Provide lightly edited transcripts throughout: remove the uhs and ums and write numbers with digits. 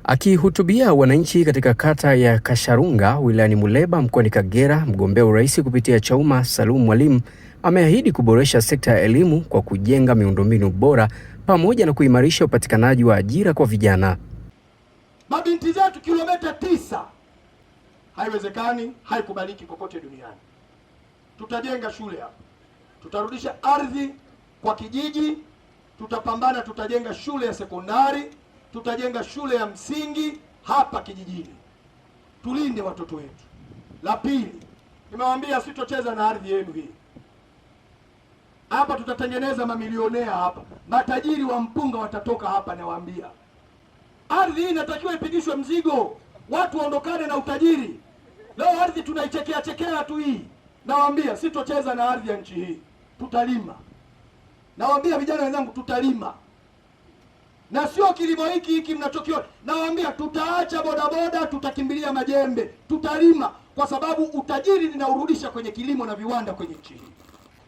Akihutubia wananchi katika kata ya Kasharunga wilayani Muleba mkoani Kagera, mgombea urais kupitia Chauma Salum Mwalimu ameahidi kuboresha sekta ya elimu kwa kujenga miundombinu bora pamoja na kuimarisha upatikanaji wa ajira kwa vijana. Mabinti zetu kilomita 9 haiwezekani, haikubaliki popote duniani. Tutajenga shule hapa, tutarudisha ardhi kwa kijiji, tutapambana, tutajenga shule ya sekondari, tutajenga shule ya msingi hapa kijijini. Tulinde watoto wetu. La pili, nimewaambia sitocheza na ardhi yenu hii. Hapa tutatengeneza mamilionea hapa. Matajiri wa mpunga watatoka hapa, nawaambia. Ardhi hii inatakiwa ipigishwe mzigo. Watu waondokane na utajiri. Leo ardhi tunaichekea chekea tu hii. Nawaambia sitocheza na ardhi ya nchi hii. Tutalima. Nawaambia vijana wenzangu, tutalima. Na sio kilimo hiki mnachokiona. Nawaambia tutaacha bodaboda, tutakimbilia majembe, tutalima, kwa sababu utajiri ninaurudisha kwenye kilimo na viwanda kwenye nchi hii.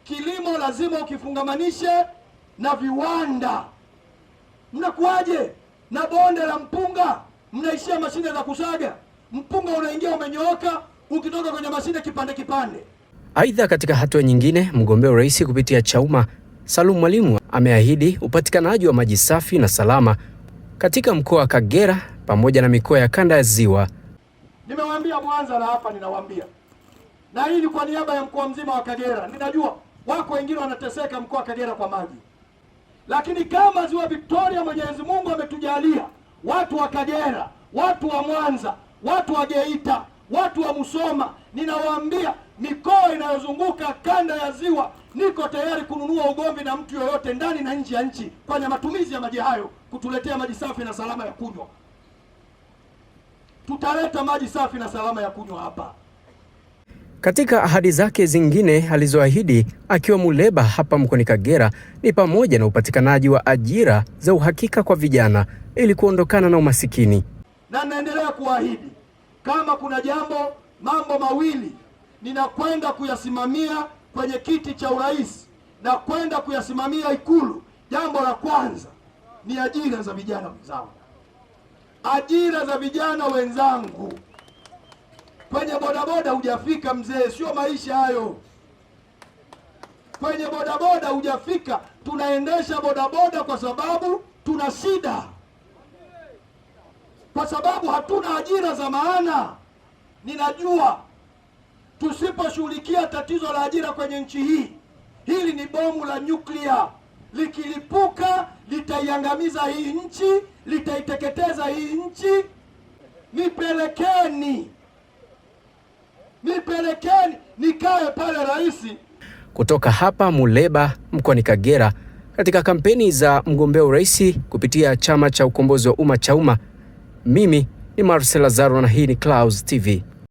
Kilimo lazima ukifungamanishe na viwanda. Mnakuaje na bonde la mpunga mnaishia mashine za kusaga? Mpunga unaingia umenyooka, ukitoka kwenye mashine kipande kipande. Aidha, katika hatua nyingine, mgombea urais kupitia Chauma Salum Mwalimu ameahidi upatikanaji wa maji safi na salama katika mkoa wa Kagera pamoja na mikoa ya kanda ya Ziwa. Nimewaambia Mwanza na hapa ninawaambia. Na hii ni kwa niaba ya mkoa mzima wa Kagera. Ninajua wako wengine wanateseka mkoa wa Kagera kwa maji. Lakini kama Ziwa Victoria Mwenyezi Mungu ametujalia, watu wa Kagera, watu wa Mwanza, watu wa Geita, watu wa Musoma, ninawaambia mikoa inayozunguka kanda ya Ziwa, niko tayari kununua ugomvi na mtu yoyote ndani na nje ya nchi kwa matumizi ya maji hayo, kutuletea maji safi na salama ya kunywa. Tutaleta maji safi na salama ya kunywa hapa. Katika ahadi zake zingine alizoahidi akiwa Muleba hapa mkoani Kagera ni pamoja na upatikanaji wa ajira za uhakika kwa vijana ili kuondokana na umasikini. Na naendelea kuahidi, kama kuna mambo mawili ninakwenda kuyasimamia kwenye kiti cha urais na kwenda kuyasimamia Ikulu. Jambo la kwanza ni ajira za vijana wenzangu. Ajira za vijana wenzangu. Kwenye bodaboda hujafika mzee, sio maisha hayo. Kwenye bodaboda hujafika. Tunaendesha bodaboda kwa sababu tuna shida, kwa sababu hatuna ajira za maana. Ninajua tusiposhughulikia tatizo la ajira kwenye nchi hii, hili ni bomu la nyuklia. Likilipuka litaiangamiza hii nchi, litaiteketeza hii nchi. Nipelekeni nikae pale rais. Kutoka hapa Muleba mkoani Kagera, katika kampeni za mgombea urais kupitia chama cha ukombozi wa umma Chauma, mimi ni Marcel Lazaro na hii ni Clouds TV.